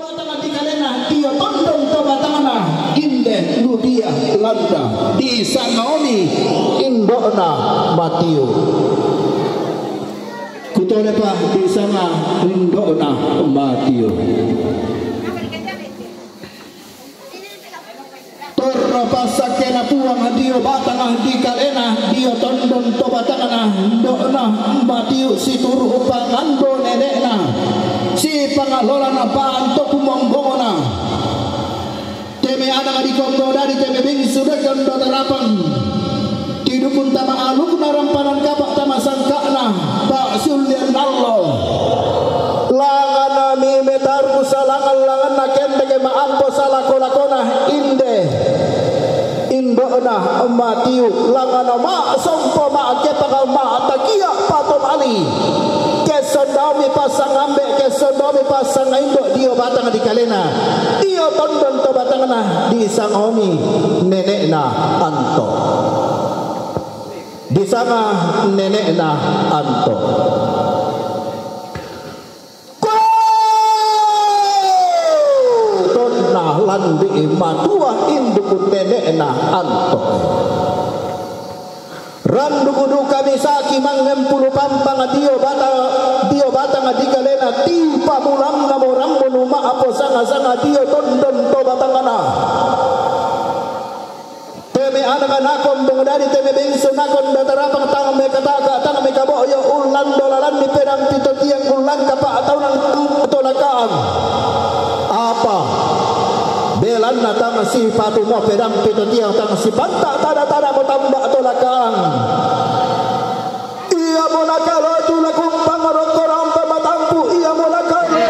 batang di kalena dia tondong to batangana inde ludia landa di sangaomi indona matiu kutole pa di sana indona matiu torno pasakena puang dio batang di kalena dia tondong to batangana indona matiu si turu pangando nenekna si pangalola na panto kumonggona teme ada di kombo dari teme bingsu dekan do terapan tidupun tama aluk narampanan kapak tama sangkana tak sulian Allah langana mi metarku salangan langan nakende ke maampo salako-lakona inde indona matiu langana ma sompo ma kepagal ma takia patom ali kesodomi pasang ambek kesodomi pasang indok dia batang di kalena dia tondon to batangna di sangomi nenekna anto di sana nenekna anto tonna landi matua induk nenekna anto randu kudu kami saki mangempulu pampang dio batang di kalena timpa mulang namo rambu ma apo sanga dio tondon to batangana teme anak akom dari teme bingsu nakon datarapang tangan me kataka tangan me kaboyo ulan dolaran ni pedang pito tiang ulan kapa atau nang tolakaan apa belan natang si patu mo pedang pito tiang tang si banta tada mo tambak tolakaan iya mo nakalo tula kumpang rokorang pamatampu iya mo nakalo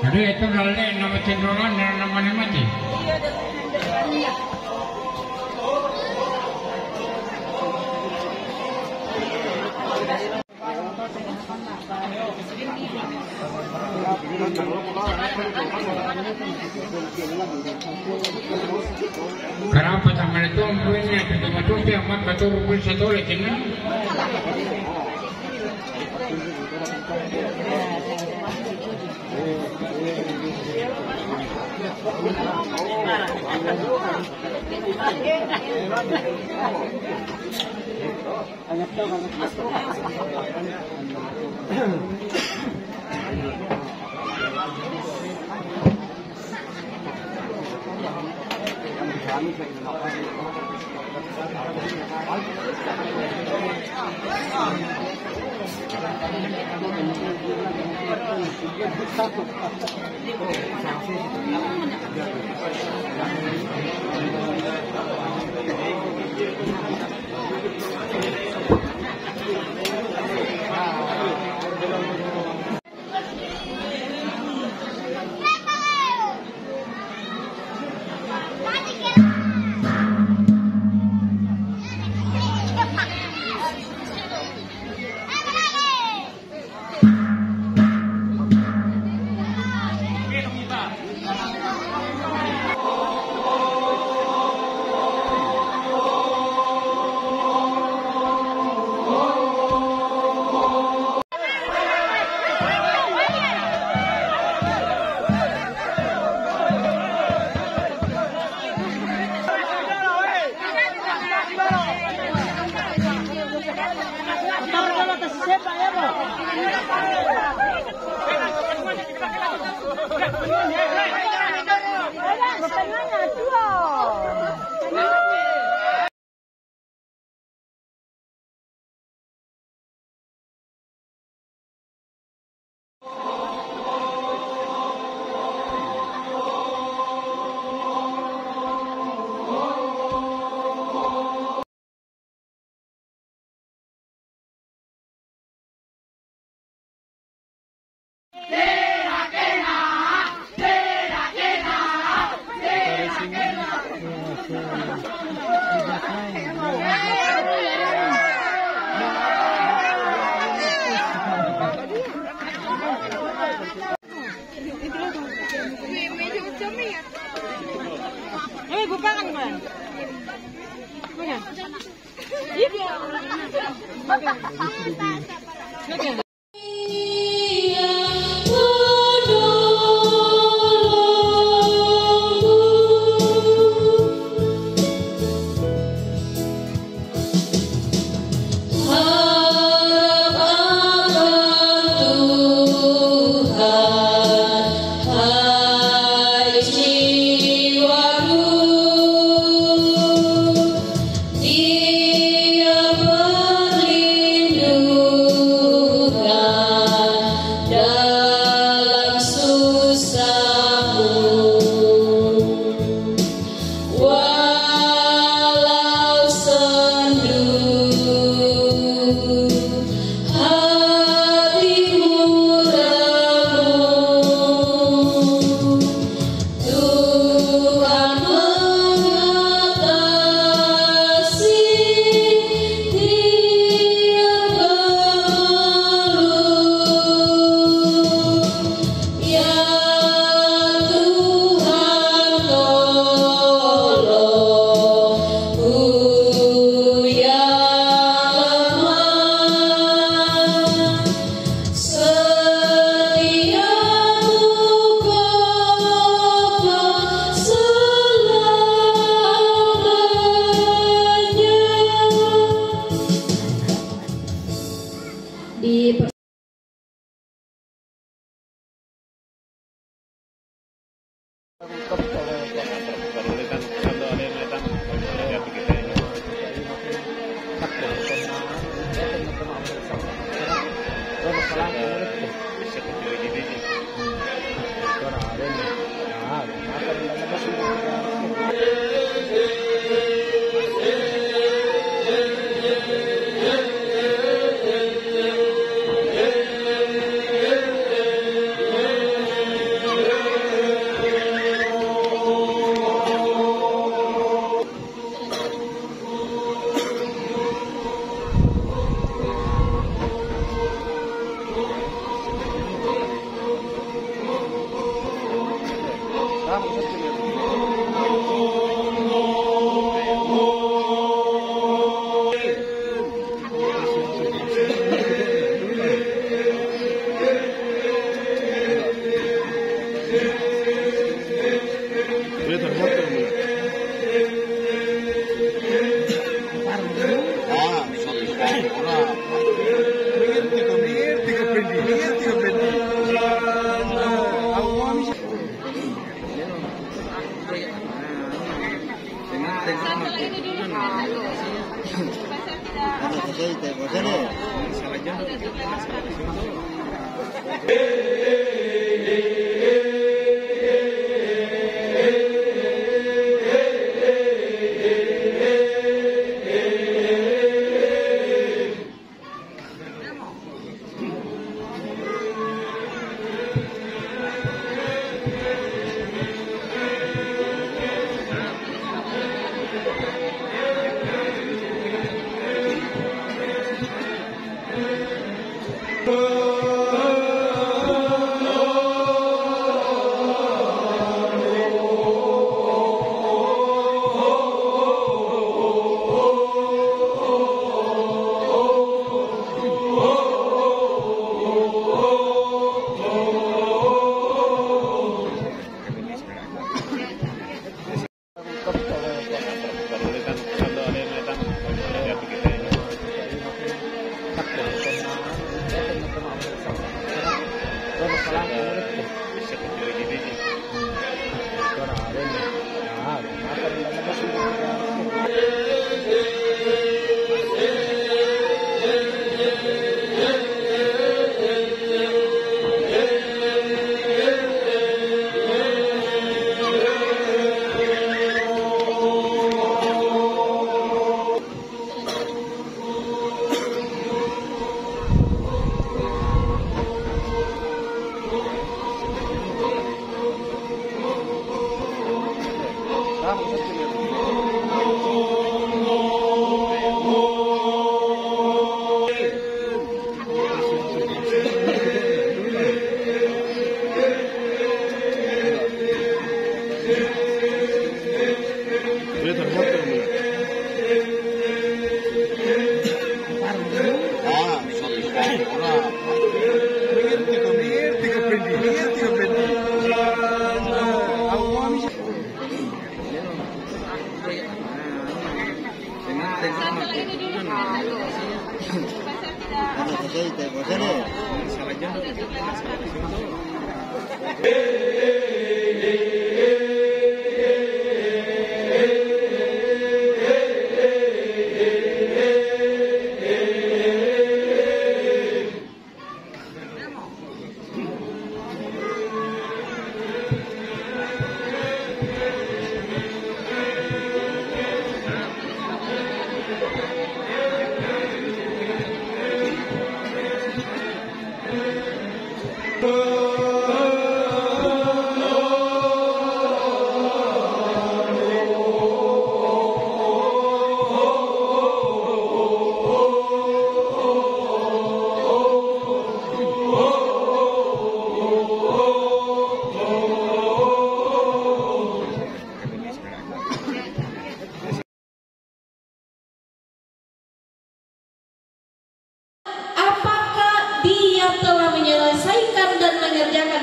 Jadi itu lalai nama cenderungan dan namanya mati. Kenapa sama itu umpunya betul-betul dia amat betul rumput satu lagi ni?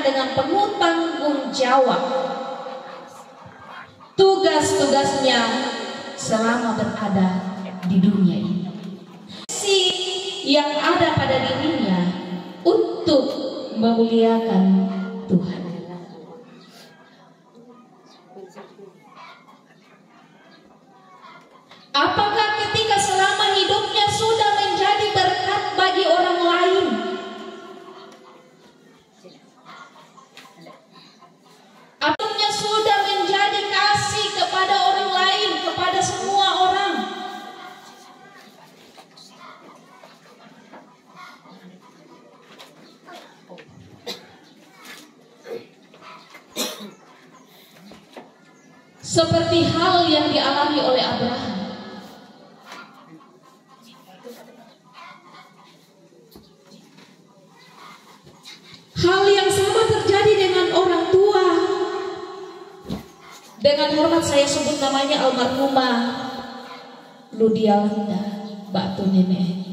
dengan penuh tanggung jawab tugas-tugasnya selama berada di dunia ini. Si yang ada pada dirinya untuk memuliakan Tuhan. Apakah ketika selama hidupnya sudah menjadi berkat bagi orang lain? Hidupnya sudah menjadi kasih kepada orang lain, kepada semua orang. Seperti hal yang dialami oleh Abraham. Hal yang sama terjadi dengan orang tua. Dengan hormat saya sebut namanya almarhumah Ludialda Batu Nenek.